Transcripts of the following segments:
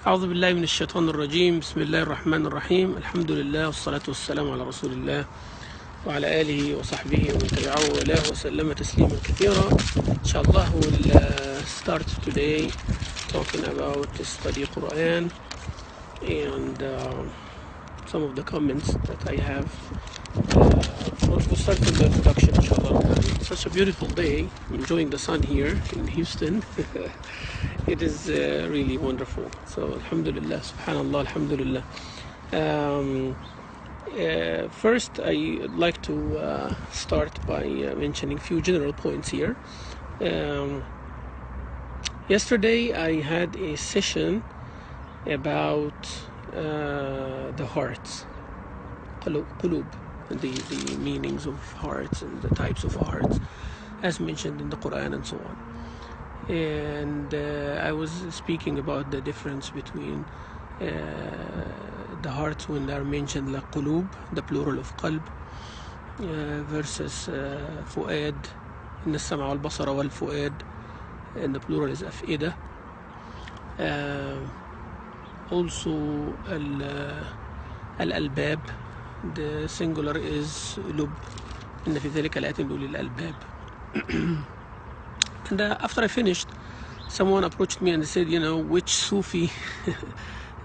أعوذ بالله من الشيطان الرجيم. بسم الله الرحمن الرحيم. الحمد لله والصلاة والسلام على رسول الله وعلى آله وصحبه ومن تبعه وله وسلم تسليما كثيرا. إن شاء الله we'll start today talking about study Quran and some of the comments that I have. We'll start with the introduction, inshallah. It's such a beautiful day. I'm enjoying the sun here in Houston. It is really wonderful. So, alhamdulillah, subhanallah, alhamdulillah. First, I'd like to start by mentioning a few general points here. Yesterday, I had a session about the hearts, qulub, the meanings of hearts and the types of hearts as mentioned in the Quran and so on. And I was speaking about the difference between the hearts when they are mentioned like qulub, the plural of qalb, versus fu'ad, in the sama' wal basara wal fu'ad, and the plural is af'ida. Also al-albab, the singular is lub. إن في ذلك الآيات لأولي الألباب. And after I finished, someone approached me and said, which Sufi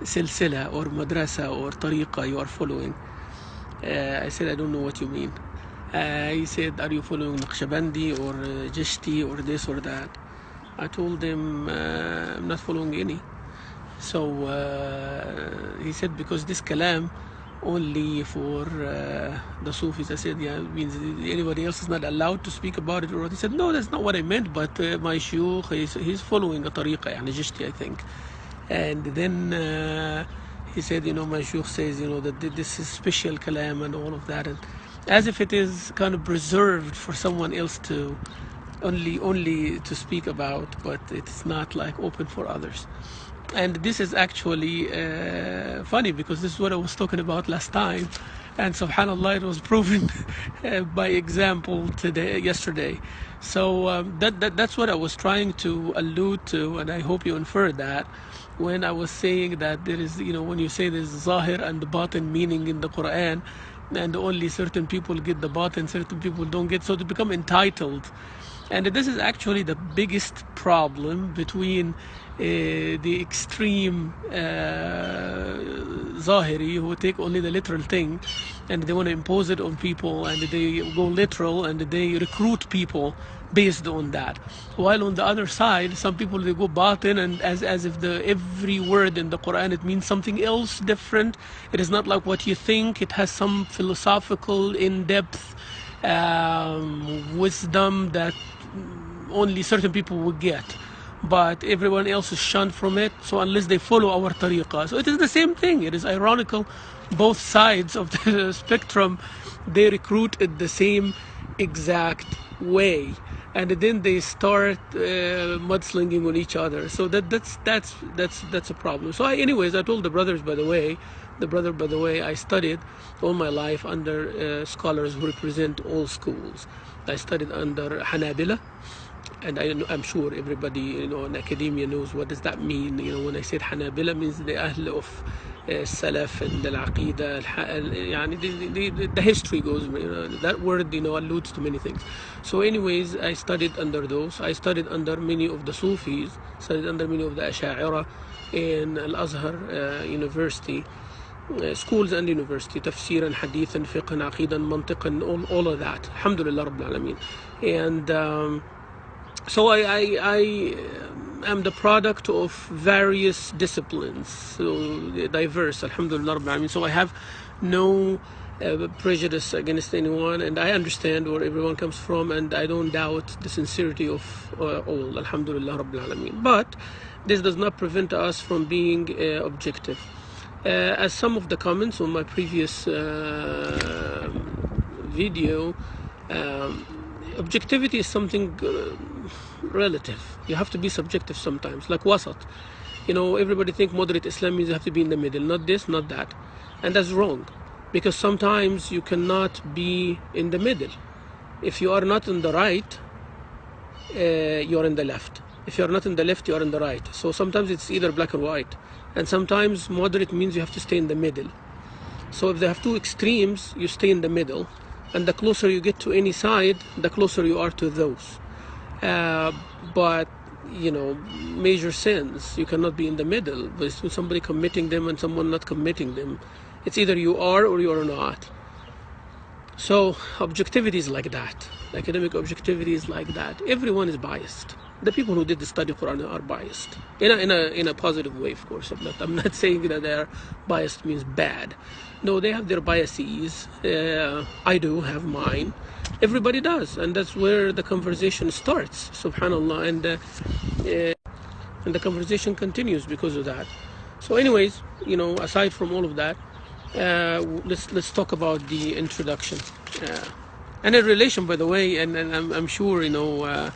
silsila or madrasa or tariqa you are following. I said, I don't know what you mean. He said, are you following Naqshbandi or Jishti or this or that? I told him, I'm not following any. So he said, because this kalam only for the Sufis. I said, yeah, it means anybody else is not allowed to speak about it. Or he said, no, that's not what I meant, but my shuyukh, he's following a tariqa, yani Jishti, I think. And then he said, my shuyukh says, that this is special kalam and all of that, and as if it is kind of preserved for someone else to only to speak about, but it's not like open for others. And this is actually funny, because this is what I was talking about last time, and subhanallah, it was proven by example yesterday. So that's what I was trying to allude to, and I hope you inferred that when I was saying that there is, when you say there's zahir and the batin meaning in the Quran, and only certain people get the batin, certain people don't get, so to become entitled. And this is actually the biggest problem between the extreme Zahiri, who take only the literal thing and they want to impose it on people, and they go literal and they recruit people based on that. While on the other side, some people, they go batin, and as if every word in the Quran, it means something else different. It is not like what you think. It has some philosophical, in-depth wisdom that only certain people will get, but everyone else is shunned from it, so unless they follow our tariqah. So it is the same thing. It is ironical, both sides of the spectrum, they recruit it the same exact way, and then they start mudslinging on each other. So that's a problem. So anyways, I told the brothers, by the way, I studied all my life under scholars who represent all schools. I studied under Hanabila, and I'm sure everybody in academia knows what does that mean. When I said Hanabila, means the Ahl of Salaf and Al-Aqidah, the history goes, that word alludes to many things. So anyways, I studied under those. I studied under many of the Sufis, studied under many of the Asha'ira in Al-Azhar University, schools and university, tafsir and hadith and fiqh and aqidah and mantiq and all of that. Alhamdulillah Rabbil Alameen. And so I am the product of various disciplines, so diverse, Alhamdulillah Rabbil Alameen. So I have no prejudice against anyone, and I understand where everyone comes from, and I don't doubt the sincerity of all, Alhamdulillah Rabbil Alameen. But this does not prevent us from being objective. As some of the comments on my previous video, objectivity is something relative. You have to be subjective sometimes, like wasat. Everybody think moderate Islam means you have to be in the middle, not this, not that. And that's wrong, because sometimes you cannot be in the middle. If you are not on the right, you're in the left. If you're not in the left, you are in the right. So sometimes it's either black or white. And sometimes moderate means you have to stay in the middle. So if they have two extremes, you stay in the middle. And the closer you get to any side, the closer you are to those. But, you know, major sins, you cannot be in the middle. There's somebody committing them and someone not committing them. It's either you are or you are not. So objectivity is like that. Academic objectivity is like that. Everyone is biased. The people who did the study Quran are biased in a positive way, of course. I'm not saying that they're biased means bad. No, they have their biases. I do have mine. Everybody does, and that's where the conversation starts. Subhanallah, and the conversation continues because of that. So, anyways, you know, aside from all of that, let's talk about the introduction. And in relation, by the way, and I'm sure you know.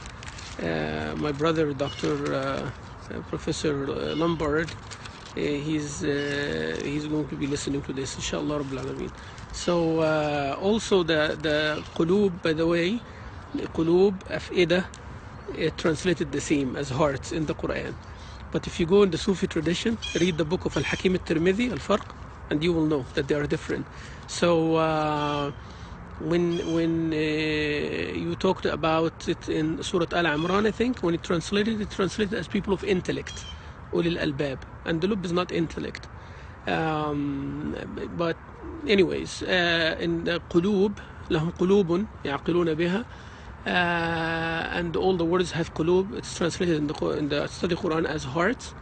My brother, Dr. Professor Lombard, he's going to be listening to this, inshallah Rabbil Alameen. So also the qulub, by the way, the qulub, af'idah, it translated the same as hearts in the Quran. But if you go in the Sufi tradition, read the book of Al-Hakim al-Tirmidhi, Al-Farq, and you will know that they are different. So when you talked about it in Surah Al-Imran, I think, when it translated as people of intellect, ulil albab, and the lub is not intellect. But anyways, in the qulub, lahum qulubun ya'qiluna biha, and all the words have qulub. It's translated in the study Quran as hearts.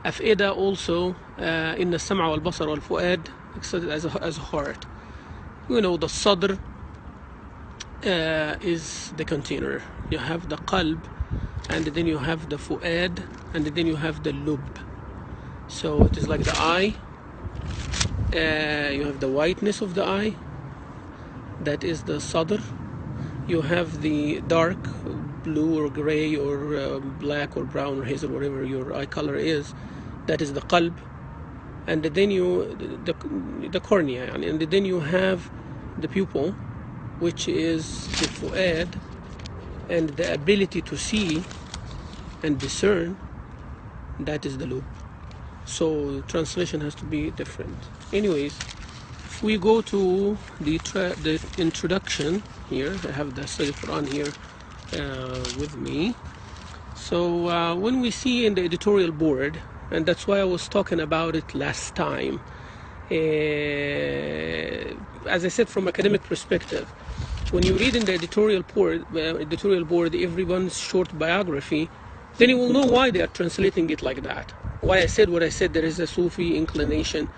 Af'ida also, inna as-sam'a wal basar wal fu'ad, as heart. You know, the sadr is the container. You have the qalb, and then you have the fu'ad, and then you have the lub. So it is like the eye. You have the whiteness of the eye, that is the sadr. You have the dark blue or gray or black or brown or hazel, whatever your eye color is, that is the qalb. And then the cornea, and then you have the pupil, which is the fu'ad, and the ability to see and discern, that is the lub. So translation has to be different. Anyways, if we go to the introduction here, I have the study Quran here with me. So when we see in the editorial board, and that's why I was talking about it last time, as I said, from academic perspective, when you read in the editorial board everyone's short biography, then you will know why they are translating it like that. Why I said what I said. There is a Sufi inclination,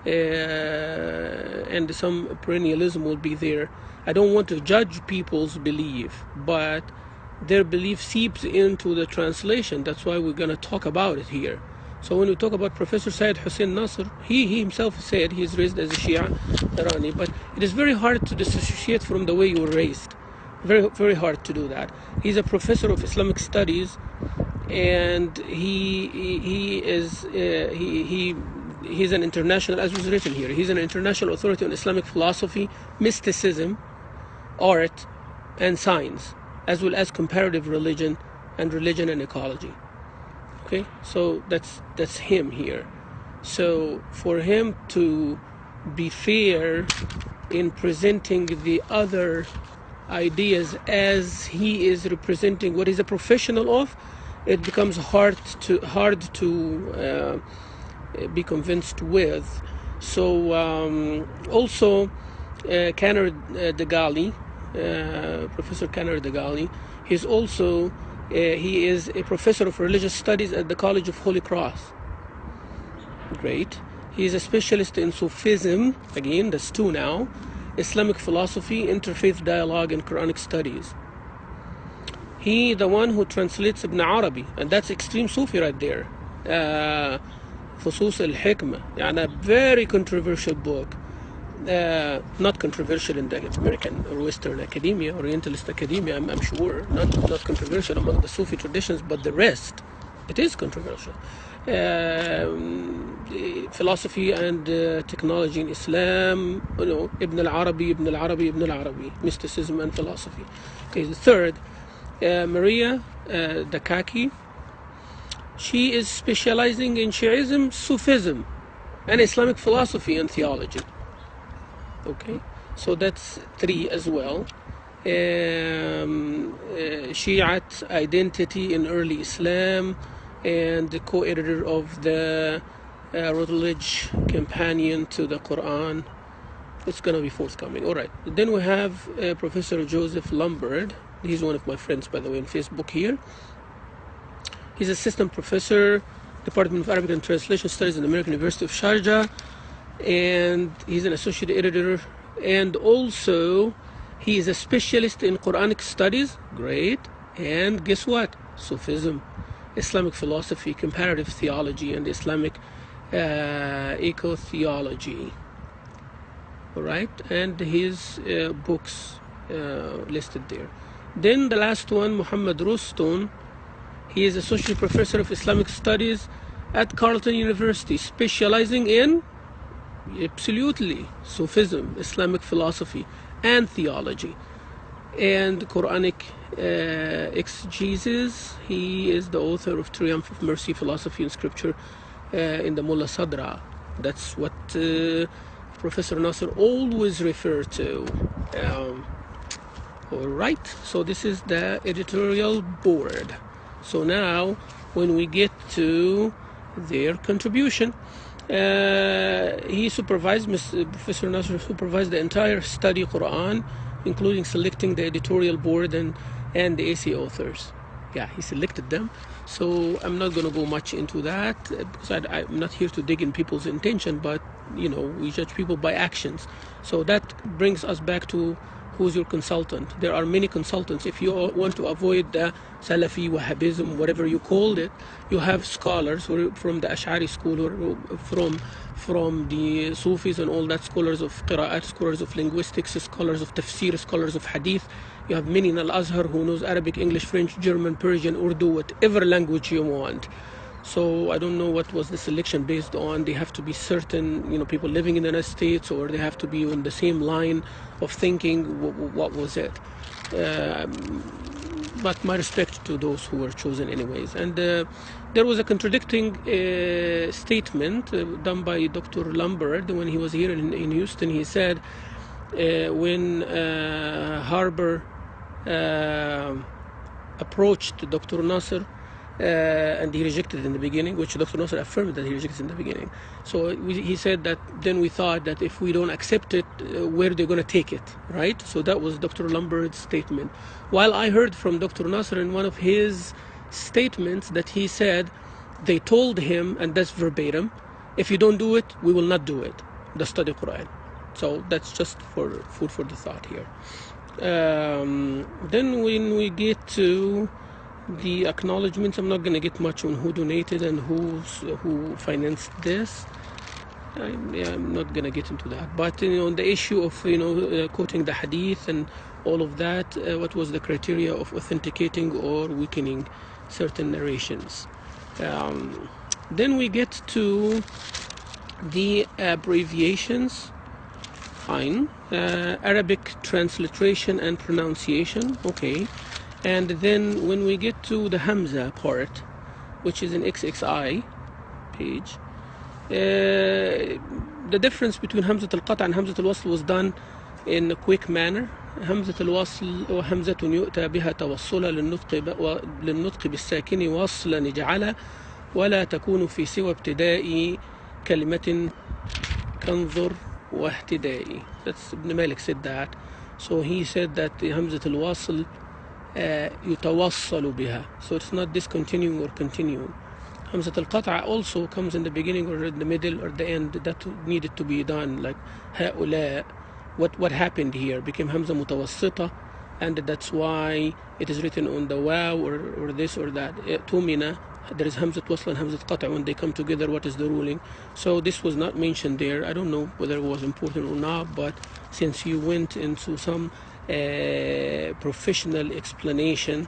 and some perennialism will be there. I don't want to judge people's belief, but their belief seeps into the translation. That's why we're going to talk about it here. So when we talk about Professor Syed Hussein Nasr, he himself said he is raised as a Shia Irani, but it is very hard to disassociate from the way you were raised. Very, very hard to do that. He's a professor of Islamic studies, and he's an international, as was written here, he's an international authority on Islamic philosophy, mysticism, art, and science, as well as comparative religion and ecology. Okay, so that's him here. So for him to be fair in presenting the other ideas as he is representing what he's a professional of, it becomes hard to be convinced with. So also Kaner Degali, Professor Kaner Degali, he's also he is a professor of religious studies at the College of Holy Cross. Great. He is a specialist in Sufism, again, that's two now, Islamic philosophy, interfaith dialogue, and Quranic studies. He, the one who translates Ibn Arabi, and that's extreme Sufi right there. Fusus al-Hikmah, a very controversial book. Not controversial in the American or Western academia, Orientalist academia, I'm sure. Not controversial among the Sufi traditions, but the rest, it is controversial. Philosophy and technology in Islam, you know, Ibn al-Arabi, mysticism and philosophy. Okay, the third, Maria Dakaki, She is specializing in Shiism, Sufism, and Islamic philosophy and theology. Okay, so that's 3 as well. Shiite Identity in Early Islam, and the co-editor of the Routledge Companion to the Quran. It's going to be forthcoming. All right. Then we have Professor Joseph Lombard. He's one of my friends, by the way, on Facebook here. He's assistant professor, Department of Arabic and Translation Studies at the American University of Sharjah, and he's an associate editor, and also he is a specialist in Quranic studies. Great. And guess what? Sufism, Islamic philosophy, comparative theology, and Islamic eco-theology. All right, and his books listed there. Then the last one, Muhammad Ruston. He is Associate Professor of Islamic Studies at Carleton University, specializing in, absolutely, Sufism, Islamic philosophy, and theology, and Quranic exegesis. He is the author of Triumph of Mercy, Philosophy and Scripture in the Mullah Sadra. That's what Professor Nasser always referred to. All right, so this is the editorial board. So now, when we get to their contribution, he supervised, Professor Nasser supervised the entire study Quran, including selecting the editorial board and the essay authors. Yeah, he selected them. So I'm not going to go much into that because I'm not here to dig in people's intention, but you know, we judge people by actions. So that brings us back to who's your consultant. There are many consultants. If you want to avoid the Salafi, Wahhabism, whatever you called it, you have scholars who are from the Ash'ari school, or from the Sufis and all that, scholars of Qira'at, scholars of linguistics, scholars of tafsir, scholars of hadith. You have many in Al-Azhar who knows Arabic, English, French, German, Persian, Urdu, whatever language you want. So I don't know what was the selection based on. They have to be certain, you know, people living in the United States, or they have to be on the same line of thinking. What was it? But my respect to those who were chosen anyways. And there was a contradicting statement done by Dr. Lombard when he was here in Houston. He said when Harper approached Dr. Nasser, and he rejected it in the beginning, which Dr. Nasser affirmed that he rejected in the beginning. So he said that then we thought that if we don't accept it, where they're going to take it, right? So that was Dr. Lombard's statement. While I heard from Dr. Nasser in one of his statements that he said they told him, and that's verbatim, if you don't do it, we will not do it, the study Quran. So that's just for food for the thought here. Then when we get to the acknowledgements, I'm not going to get much on who donated and who financed this. I'm not going to get into that. But on the issue of quoting the hadith and all of that, what was the criteria of authenticating or weakening certain narrations? Then we get to the abbreviations. Fine. Arabic transliteration and pronunciation. Okay. And then when we get to the Hamza part, which is in XXI page, the difference between Hamza al-Qat' and Hamza al-Wasl was done in a quick manner. همزة الوصل وهمزة يؤتى بها توصلا للنطق بالساكن وصلا نجعل ولا تكون في سوى ابتداء كلمة كانظر واهتدائي. That's Ibn Malik said that. So he said that همزة الوصل يتوصل بها. So it's not discontinuing or continuing. همزة القطع also comes in the beginning or in the middle or the end. That needed to be done, like هؤلاء. What happened here became Hamza mutawassita, and that's why it is written on the waw or this or that. Tumina, there is Hamza wasl and Hamza qata' when they come together. What is the ruling? So this was not mentioned there. I don't know whether it was important or not, but since you went into some professional explanation,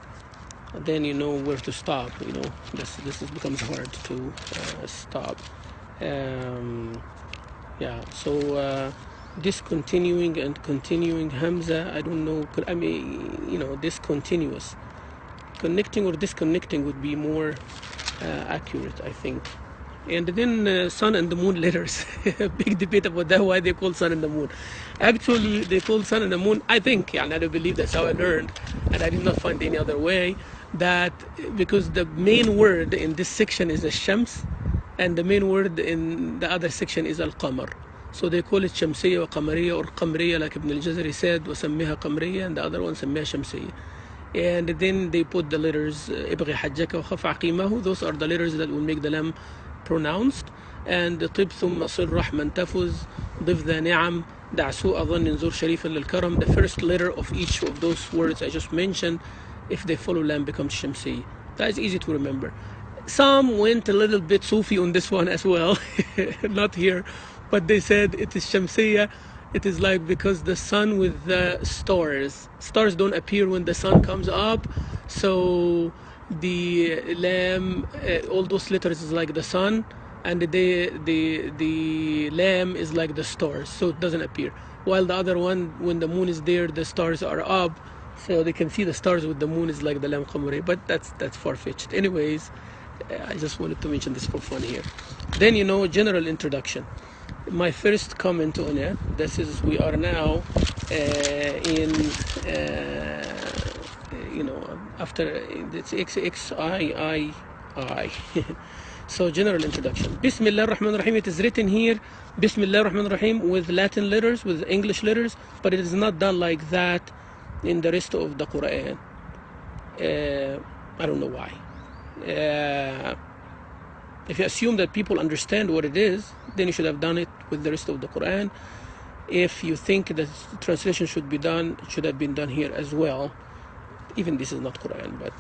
then you know where to stop. You know, this becomes hard to stop. Yeah. So. Discontinuing and continuing Hamza, I don't know, I mean, discontinuous. Connecting or disconnecting would be more accurate, I think. And then sun and the moon letters. Big debate about that, why they call sun and the moon. Actually, they call sun and the moon, I think, and I don't believe that's how I learned, and I did not find any other way, that because the main word in this section is shams, and the main word in the other section is al-qamar. So they call it shamsiyya wa qamariyya, or qamriyya, like Ibn al-Jazari said, وَسَمِّيهَا قَمْرِيَّة, and the other one سَمِّيهَا shamsiyya. And then they put the letters ابغي حجك وخف عقيمه. Those are the letters that will make the lam pronounced. And طب ثم صل رحمن تفز ضف ذا نعم دع سوء ظن زور شريفا للكرم. The first letter of each of those words I just mentioned, if they follow lam, becomes shamsi. That is easy to remember. Some went a little bit Sufi on this one as well. Not here, but they said it is shamsiyya. It is like because the sun with the stars don't appear when the sun comes up, so the lam, all those letters is like the sun, and the lam is like the stars, so it doesn't appear. While the other one, when the moon is there, the stars are up, so they can see the stars with the moon is like the lam qamari. But that's far-fetched. Anyways, I just wanted to mention this for fun here. Then, general introduction. My first comment on it, this is, we are now in, after it's XXIII. So general introduction. Bismillah ar-Rahman ar-Rahim. It is written here, Bismillah ar-Rahman ar-Rahim, with Latin letters, with English letters, but it is not done like that in the rest of the Quran. I don't know why. If you assume that people understand what it is, then you should have done it with the rest of the Quran. If you think that the translation should be done, it should have been done here as well. Even this is not Quran, but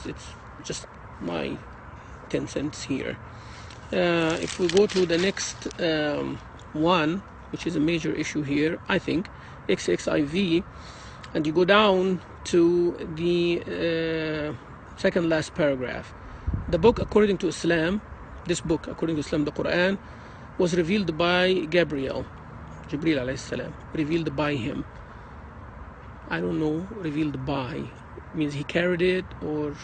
it's just my 10 cents here. If we go to the next one, which is a major issue here, I think, XXIV, and you go down to the second last paragraph. The book, according to Islam, this book, according to Islam, the Quran, was revealed by Gabriel, Jibreel alayhi salam, revealed by him. I don't know, revealed by, means he carried it, or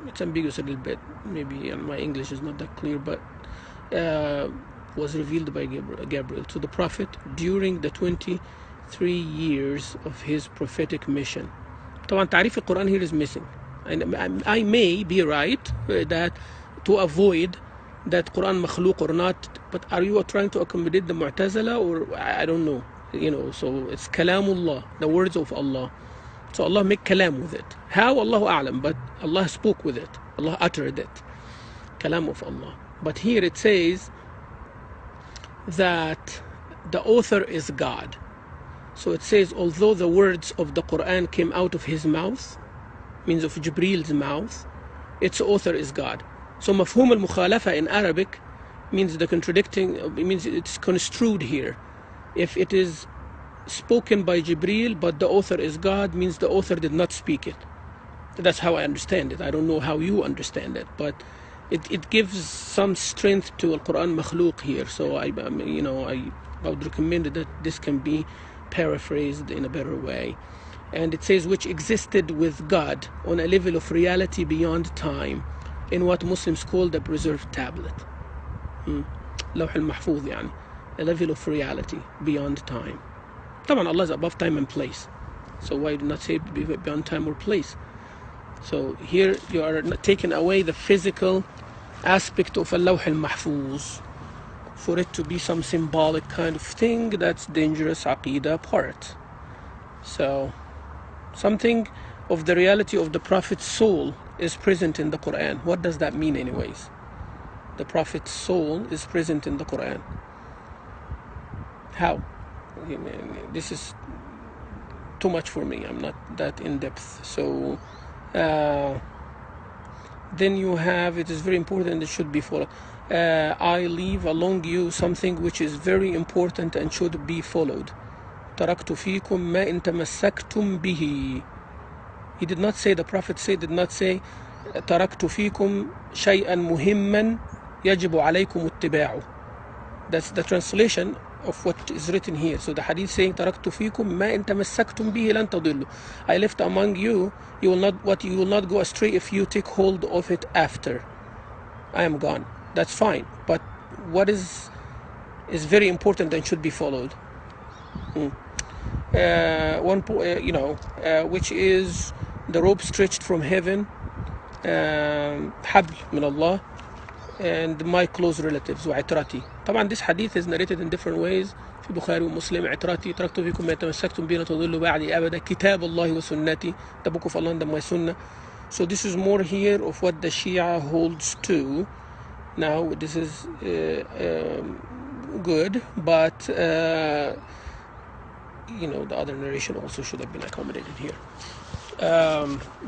it's ambiguous a little bit. Maybe my English is not that clear, but was revealed by Gabriel to the Prophet during the 23 years of his prophetic mission. طبعا تعريف القرآن here is missing. And I may be right that to avoid that Quran makhluk or not, but are you trying to accommodate the Mu'tazila, or I don't know, so it's kalamullah, the words of Allah. So Allah make kalam with it. How? Allahu a'lam, but Allah spoke with it. Allah uttered it. Kalam of Allah. But here it says that the author is God. So it says, although the words of the Quran came out of his mouth, means of Jibreel's mouth, its author is God. So mafhum al-mukhalafa in Arabic means the contradicting, it means it's construed here. If it is spoken by Jibreel but the author is God, means the author did not speak it. That's how I understand it. I don't know how you understand it, but it gives some strength to Al-Quran makhluk here. So I would recommend that this can be paraphrased in a better way. And it says, which existed with God on a level of reality beyond time, in what Muslims call the preserved tablet. Lawh al-Mahfuz, يعني, a level of reality beyond time. طبعا Allah is above time and place, so why do not say beyond time or place? So here you are taking away the physical aspect of Lawh al-Mahfuz for it to be some symbolic kind of thing. That's dangerous aqidah part. So something of the reality of the Prophet's soul is present in the Quran. What does that mean anyways? The Prophet's soul is present in the Quran. How? This is too much for me. I'm not that in depth. So then you have, it is very important, it should be followed. I leave along you something which is very important and should be followed. تركت فيكم ما إن تمسكتم به. He did not say, the Prophet did not say تركت فيكم شيئا مهما يجب عليكم اتباعه. That's the translation of what is written here. So the hadith saying تركت فيكم ما إن تمسكتم به لن تضلوا. I left among you, you will not go astray if you take hold of it after I am gone. That's fine, but what is very important and should be followed. Which is the rope stretched from heaven, حبل من الله, and my close relatives, وعترتي. طبعا this hadith is narrated in different ways في بخاري ومسلم. عترتي تركت فيكم ما تمسكتم به لن تضلوا بعدي أبدا كتاب الله وسنتي, the book of Allah and my sunnah. So this is more here of what the Shia holds to. Now this is good, but the other narration also should have been accommodated here.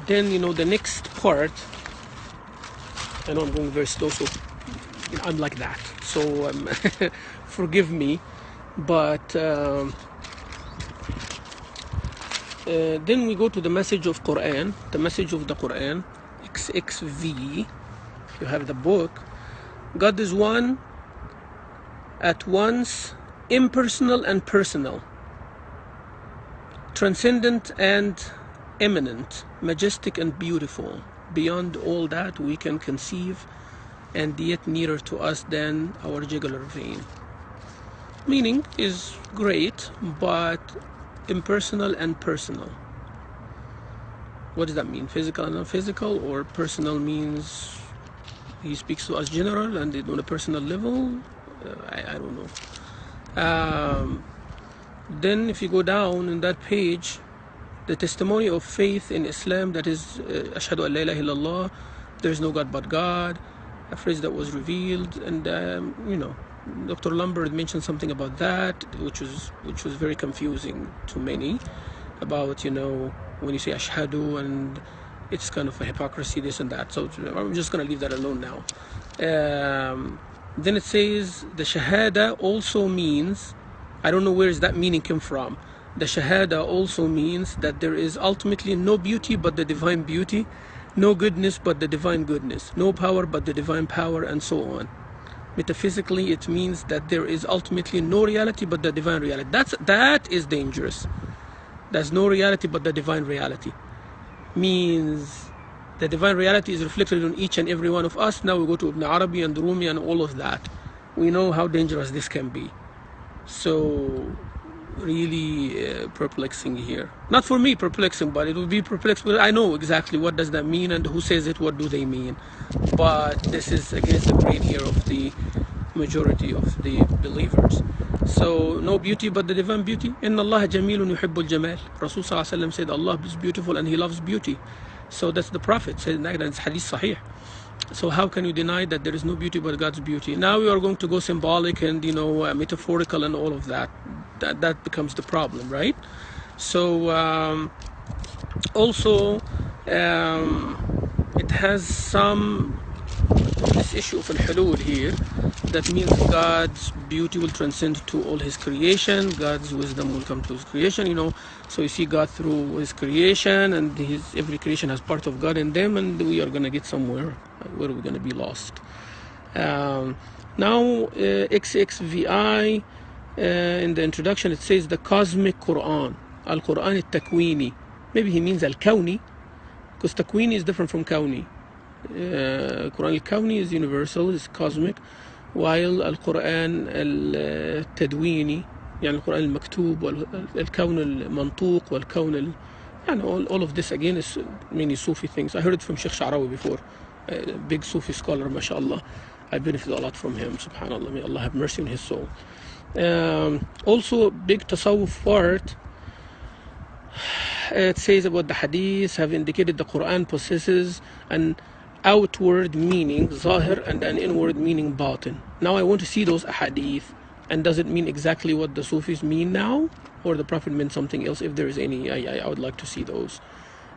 Then the next part, I know I'm going very slow, so I'm like that, so forgive me, but then we go to the message of Quran, the message of the Quran, XXV. If you have the book, God is one, at once impersonal and personal, transcendent and eminent, majestic and beautiful, beyond all that we can conceive, and yet nearer to us than our jugular vein. Meaning is great, but impersonal and personal. What does that mean? Physical and non-physical, or personal means he speaks to us general and on a personal level? I don't know. Then if you go down in that page, the testimony of faith in Islam, that is Ashhadu an la ilaha illallah, there is no God but God, a phrase that was revealed, and Dr. Lombard mentioned something about that, which was very confusing to many, about when you say Ashhadu, and it's kind of a hypocrisy, this and that. So I'm just going to leave that alone now. Then it says the Shahada also means, I don't know where that meaning came from. The Shahada also means that there is ultimately no beauty but the divine beauty, no goodness but the divine goodness, no power but the divine power, and so on. Metaphysically, it means that there is ultimately no reality but the divine reality. That is dangerous. There's no reality but the divine reality. Means the divine reality is reflected on each and every one of us. Now we go to Ibn Arabi and Rumi and all of that. We know how dangerous this can be. So really perplexing here. Not for me perplexing, but it will be perplexing. I know exactly what does that mean and who says it, what do they mean. But this is against the grain here of the majority of the believers. So no beauty but the divine beauty. إِنَّ اللَّهَ جَمِيلٌ يُحِبُّ الْجَمَالِ. Rasul Sallallahu Alaihi Wasallam said Allah is beautiful and he loves beauty. So that's the Prophet said, that it's hadith sahih. So how can you deny that there is no beauty but God's beauty? Now we are going to go symbolic and metaphorical and all of that. That becomes the problem, right? So also it has some this issue of al-hulul here. That means God's beauty will transcend to all his creation. God's wisdom will come to his creation, So you see God through his creation, and every creation has part of God in them, and we are going to get somewhere where we're going to be lost. Now, XXVI, in the introduction, it says the cosmic Quran, Al-Quran al-Takwini. Maybe he means al-Kawni, because Takwini is different from Kawni. Quran al-Kawni is universal, is cosmic, while Al-Quran al-Tadwini, يعني القرآن المكتوب والكون المنطوق والكون all of this again is many Sufi things. I heard it from Shaykh Sha'rawi before, a big Sufi scholar, mashallah. I benefit a lot from him, subhanallah. May Allah have mercy on his soul. Also, big tasawwuf part, it says about the hadith have indicated the Quran possesses an outward meaning, zahir, and an inward meaning, batin. Now I want to see those hadith, and does it mean exactly what the Sufis mean now, or the Prophet meant something else? If there is any, I would like to see those.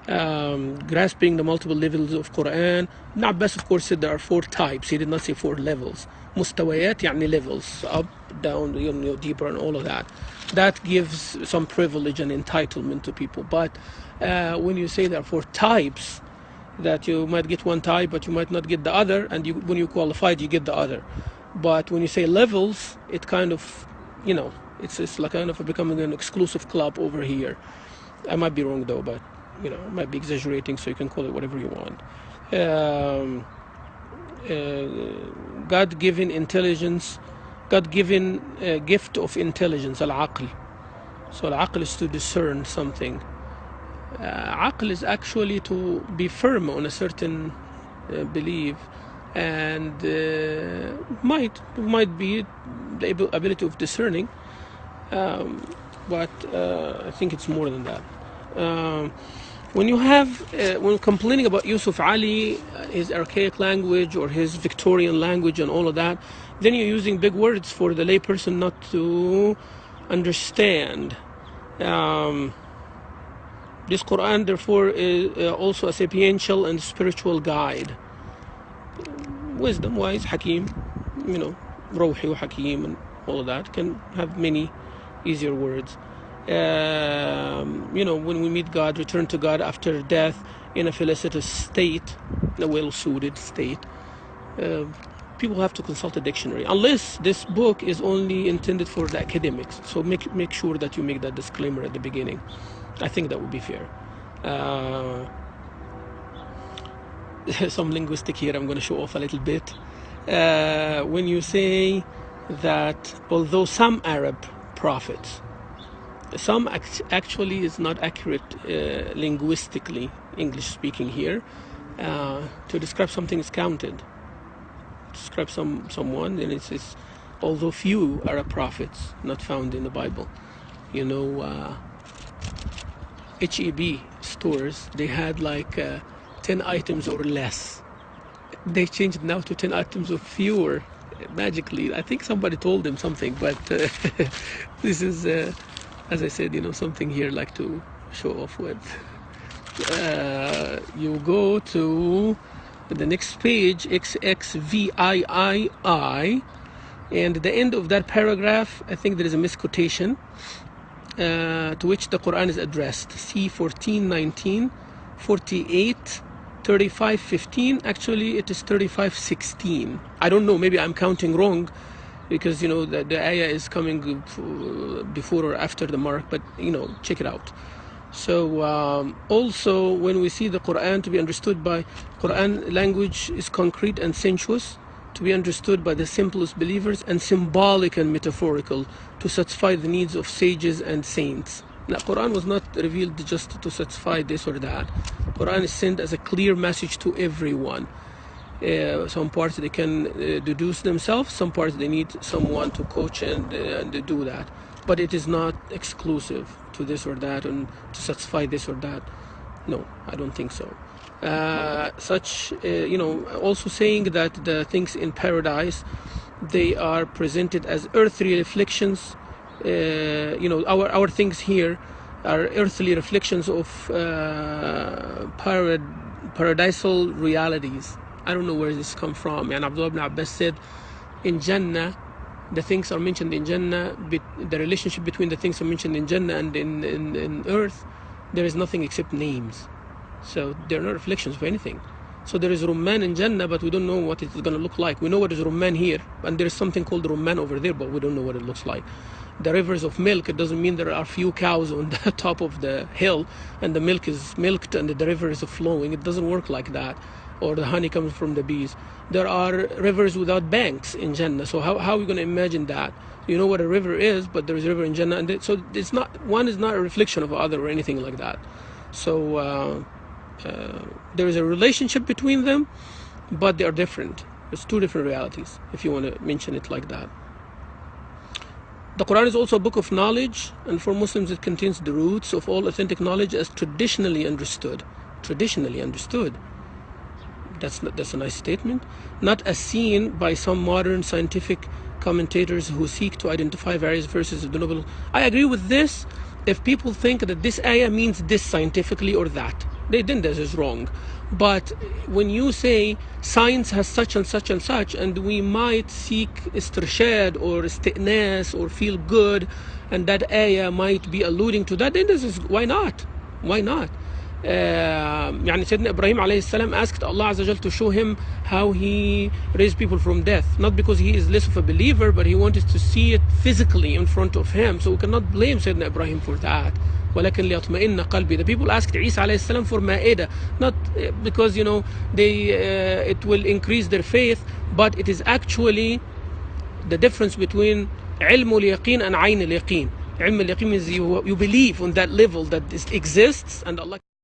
Grasping the multiple levels of Quran. Ibn Abbas, of course, said there are 4 types. He did not say 4 levels. Mustawayat, يعني levels, up, down, deeper, and all of that. That gives some privilege and entitlement to people. But when you say there are 4 types, that you might get one type, but you might not get the other, and when you qualified, you get the other. But when you say levels, it kind of you know, it's like kind of becoming an exclusive club over here. I might be wrong though, but you know, I might be exaggerating, so you can call it whatever you want. God-given intelligence, God-given gift of intelligence, al-aql. So al-aql is to discern something. Aql is actually to be firm on a certain belief, and might be the ability of discerning, but I think it's more than that. When you have, when complaining about Yusuf Ali, his archaic language or his Victorian language and all of that, then you're using big words for the layperson not to understand. This Quran, therefore, is also a sapiential and spiritual guide. Wisdom-wise, Hakim, you know, Rawhi wa Hakim and all of that can have many easier words. You know, when we meet God, return to God after death in a felicitous state, a well-suited state. People have to consult a dictionary, unless this book is only intended for the academics. So make sure that you make that disclaimer at the beginning. I think that would be fair. Some linguistic here, I'm going to show off a little bit. When you say that although some Arab prophets, some actually is not accurate linguistically, English speaking here, to describe something is counted. To describe someone, and it's although few Arab prophets not found in the Bible. You know, HEB stores, they had like 10 items or less. They changed now to 10 items or fewer, magically. I think somebody told them something, but this is, as I said, you know, something here like to show off with. You go to the next page, XXVIII, and at the end of that paragraph, I think there is a misquotation. To which the Quran is addressed. C14:19, 48, 35:15. Actually, it is 35:16. I don't know. Maybe I'm counting wrong, because you know the ayah is coming before or after the mark. But you know, check it out. So also, when we see the Quran to be understood by Quran, language is concrete and sensuous, to be understood by the simplest believers, and symbolic and metaphorical, to satisfy the needs of sages and saints. Now, Quran was not revealed just to satisfy this or that. Quran is sent as a clear message to everyone. Some parts they can deduce themselves, some parts they need someone to coach and do that. But it is not exclusive to this or that and to satisfy this or that. No, I don't think so. You know, also saying that the things in paradise, they are presented as earthly reflections. You know, our things here are earthly reflections of paradisal realities. I don't know where this come from. And Abdullah ibn Abbas said, in Jannah, the things are mentioned in Jannah, the relationship between the things are mentioned in Jannah and in earth, there is nothing except names. So they're not reflections of anything. So there is Rumman in Jannah, but we don't know what it's going to look like. We know what is Rumman here, and there is something called Rumman over there, but we don't know what it looks like. The rivers of milk, it doesn't mean there are few cows on the top of the hill and the milk is milked and the river is flowing. It doesn't work like that. Or the honey comes from the bees. There are rivers without banks in Jannah. So how are we going to imagine that? You know what a river is, but there is a river in Jannah, and so it's not, one is not a reflection of the other or anything like that. So there is a relationship between them, but they are different. It's two different realities, if you want to mention it like that. The Quran is also a book of knowledge, and for Muslims it contains the roots of all authentic knowledge as traditionally understood. Traditionally understood. That's a nice statement. Not as seen by some modern scientific commentators who seek to identify various verses of the noble. I agree with this if people think that this ayah means this scientifically or that. Then this is wrong. But when you say science has such and such and such, and we might seek istirshad or isti'nas or feel good, and that ayah might be alluding to that, then this is, why not? Why not? يعني سيدنا إبراهيم عليه السلام asked Allah Azza Jal to show him how he raised people from death, not because he is less of a believer, but he wanted to see it physically in front of him. So we cannot blame Sayyidina Ibrahim for that. ولكن ليطمئن قلبي. The people asked Isa alayhi salam for Ma'idah, not because it will increase their faith, but it is actually the difference between علم اليقين and عين اليقين. علم اليقين means you believe on that level that this exists and Allah